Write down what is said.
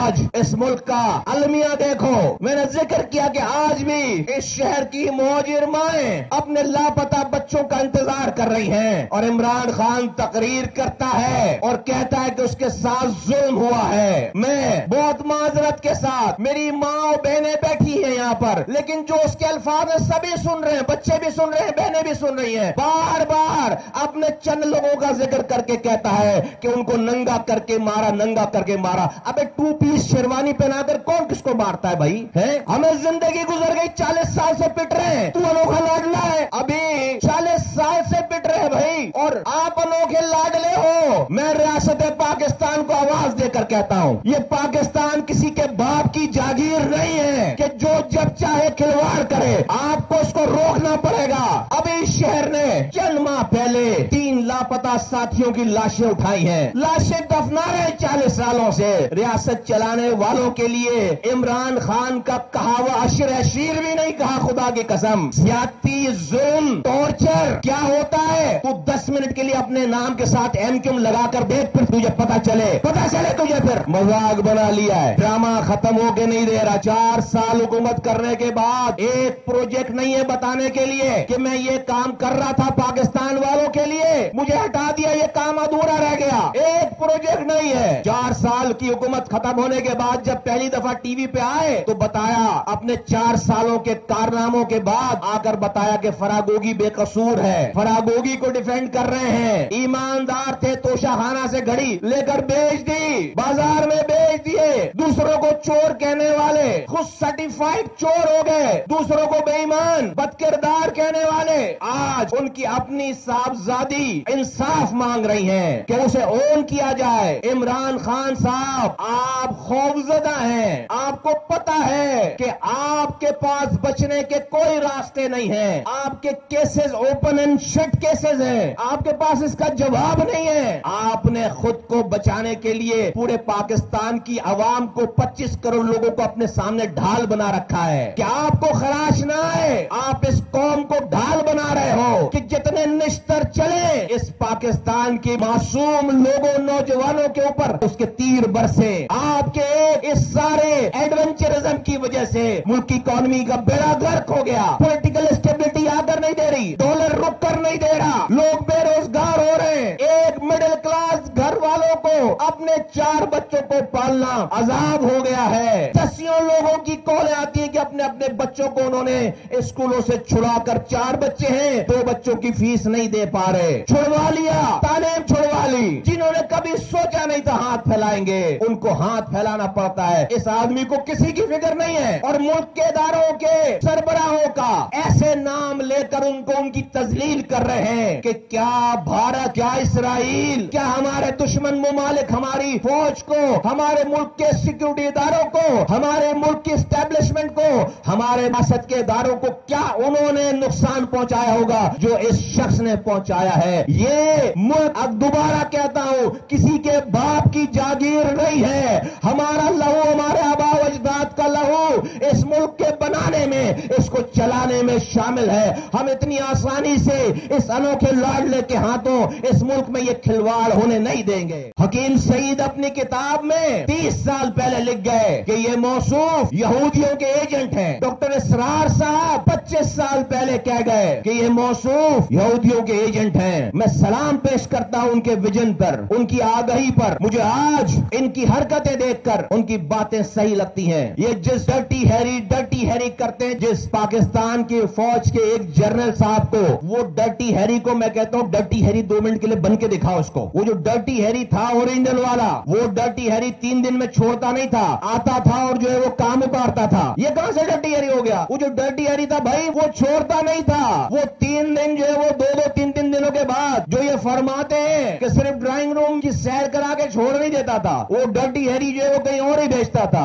آج اس ملک کا المیہ دیکھو، میں نے ذکر کیا کہ آج بھی اس شہر کی مہاجر مائیں اپنے لاپتہ بچوں کا انتظار کر رہی ہیں، اور عمران خان تقریر کرتا ہے اور کہتا ہے کہ اس کے ساتھ ظلم ہوا ہے۔ میں بہت معذرت کے ساتھ، میری ماں اور بہنیں بیٹھی ہیں یہاں پر، لیکن جو اس کے الفاظ ہیں سبھی سن رہے ہیں، بچے بھی سن رہے ہیں، بہنیں بھی سن رہی ہیں، بار بار اپنے چند لوگوں کا ذکر کر کے کہتا ہے کہ ان کو ننگا کر کے مارا، ننگا کر کے مارا۔ ابے 2 پیس شیروانی پہنا کر کون کس کو مارتا ہے بھائی؟ ہمیں زندگی گزر گئی، 40 سال سے پٹ رہے ہیں، تو انوکھا لاڈلا ہے، ابھی 40 سال سے پٹ رہے ہیں بھائی، اور آپ انوکھے لاڈلے ہو۔ میں ریاست پاکستان کو آواز دے کر کہتا ہوں، یہ پاکستان کسی کے باپ کی جاگیر نہیں ہے کہ جو جب چاہے کھلواڑ کرے، آپ کو اس کو روکنا پڑے گا۔ ابھی شہر نے چند ماہ پہلے 3 لاپتہ ساتھیوں کی لاشیں اٹھائی ہیں، لاشیں دفنا رہے 40 سالوں سے۔ ریاست چلانے والوں کے لیے عمران خان کا کہا ہوا عشر شیر بھی نہیں کہا، خدا کی قسم۔ زیادتی، ظلم، ٹارچر کیا ہوتا ہے تو 10 منٹ کے لیے اپنے نام کے ساتھ ایم کیوں لگا کر دیکھ، پھر تجھے پتا چلے تجھے، پھر مذاق بنا لیا ہے۔ ڈرامہ ختم ہو کے نہیں دے رہا۔ 4 سال حکومت کرنے کے بعد ایک پروجیکٹ نہیں ہے بتانے کے لیے کہ میں یہ کام کر رہا تھا پاکستان والوں کے لیے، مجھے ہٹا دیا، یہ کام ادھورا رہ گیا، ایک پروجیکٹ نہیں ہے۔ 4 سال کی حکومت ختم ہونے کے بعد جب پہلی دفعہ ٹی وی پہ آئے تو بتایا، اپنے 4 سالوں کے کارناموں کے بعد آ کر بتایا کہ فراگوگی بے قصور ہے، فراگوگی کو ڈیفینڈ کر رہے ہیں، ایماندار تھے، توشہ خانہ سے گھڑی لے کر بیچ دی، بازار میں بیچ دیے، دوسروں کو چور کہنے والے خود سرٹیفائیڈ چور ہو گئے، دوسروں کو بے ایمان بد کردار کہنے والے آج ان کی اپنی صاحبزادی انصاف مانگ رہی ہیں کہ اسے اون کیا جائے۔ عمران خان صاحب، آپ خوفزدہ ہیں، آپ کو پتا ہے کہ آپ کے پاس بچنے کے کوئی راستے نہیں ہیں، آپ کے cases open and shut cases ہیں، آپ کے پاس اس کا جواب نہیں ہے۔ آپ نے خود کو بچانے کے لیے پورے پاکستان کی عوام کو 25 کروڑ لوگوں کو اپنے سامنے ڈھال بنا رکھا ہے کہ آپ کو خراش نہ آئے، آپ اس قوم کو ڈھال بنا رہے ہو کہ جتنے نشتر چلے اس پاکستان کی معصوم لوگوں، نوجوانوں کے اوپر اس کے تیر برسے۔ آپ کے اس سارے ایڈونچرزم کی وجہ سے ملک کی اکانومی کا بیڑا غرق ہو گیا، پولیٹیکل اسٹیبلٹی آ کر نہیں دے رہی، ڈالر رک کر نہیں دے رہا، لوگ بے روزگار ہو رہے ہیں، ایک مڈل کلاس گھر والوں کو اپنے 4 بچوں کو پالنا عذاب ہو گیا ہے۔ دسیوں لوگوں کی کالیں آتی ہیں کہ اپنے اپنے بچوں کو انہوں نے اسکولوں سے چھڑا کر، 4 بچے ہیں، 2 بچوں کی فیس نہیں دے پا رہے، چھڑوا لیا، تعلیم چھڑوا لی۔ جنہوں نے کبھی سوچا نہیں تھا ہاتھ پھیلائیں گے، ان کو ہاتھ پھیلانا پڑتا ہے۔ اس آدمی کو کسی کی فکر نہیں ہے، اور ملک کے اداروں کے سربراہوں کا ایسے نام لے کر ان کو ان کی تذلیل کر رہے ہیں کہ کیا بھارت، کیا اسرائیل، کیا ہمارے دشمن ممالک ہماری فوج کو، ہمارے ملک کے سیکیورٹی اداروں کو، ہمارے ملک کی اسٹیبلشمنٹ کو، ہمارے ریاست کے اداروں کو کیا انہوں نے نقصان پہنچایا ہوگا جو اس شخص نے پہنچایا ہے؟ یہ ملک، اب دوبارہ کہتا ہوں، کسی کے باپ کی جاگیر نہیں ہے۔ ہمارا لہو، ہمارے آبا و اجداد کا لہو اس ملک کے بنانے میں، اس کو چلانے میں شامل ہے۔ ہم اتنی آسانی سے اس انوکھے لاڈلے کے ہاتھوں اس ملک میں یہ کھلواڑ ہونے نہیں دیں گے۔ حکیم سعید اپنی کتاب میں 30 سال پہلے لکھ گئے کہ یہ موصوف یہودیوں کے ایجنٹ ہیں۔ ڈاکٹر اسرار صاحب 25 سال پہلے کہہ گئے کہ یہ موصوف یہودیوں کے ایجنٹ ہیں۔ میں سلام پیش کرتا ہوں ان کے ویژن پر، ان کی آگہی پر۔ مجھے آج ان کی حرکتیں دیکھ کر ان کی باتیں صحیح لگتی ہیں۔ یہ جس ڈرٹی ہیری کرتے ہیں، جس پاکستان کی فوج کے ایک جنرل صاحب کو، وہ ڈرٹی ہیری کو میں کہتا ہوں، ڈرٹی ہیری 2 منٹ کے لیے بن کے دکھاؤ اس کو۔ وہ جو ڈرٹی ہیری تھا اوریجنل والا، وہ ڈرٹی ہیری 3 دن میں چھوڑتا نہیں تھا، آتا تھا اور جو ہے وہ کام اتارتا تھا۔ یہ کہاں سے ڈرٹی ہیری ہو گیا؟ وہ جو ڈرٹی ہیری تھا بھائی، وہ چھوڑتا نہیں تھا، وہ 3 دن جو ہے وہ 2-3 دنوں کے بعد جو یہ فرماتے ہیں کہ صرف ڈرائنگ روم کی سیر کرا کے چھوڑ نہیں دیتا تھا، وہ ڈرٹی ہیری جو ہے وہ کہیں اور ہی بیچتا تھا۔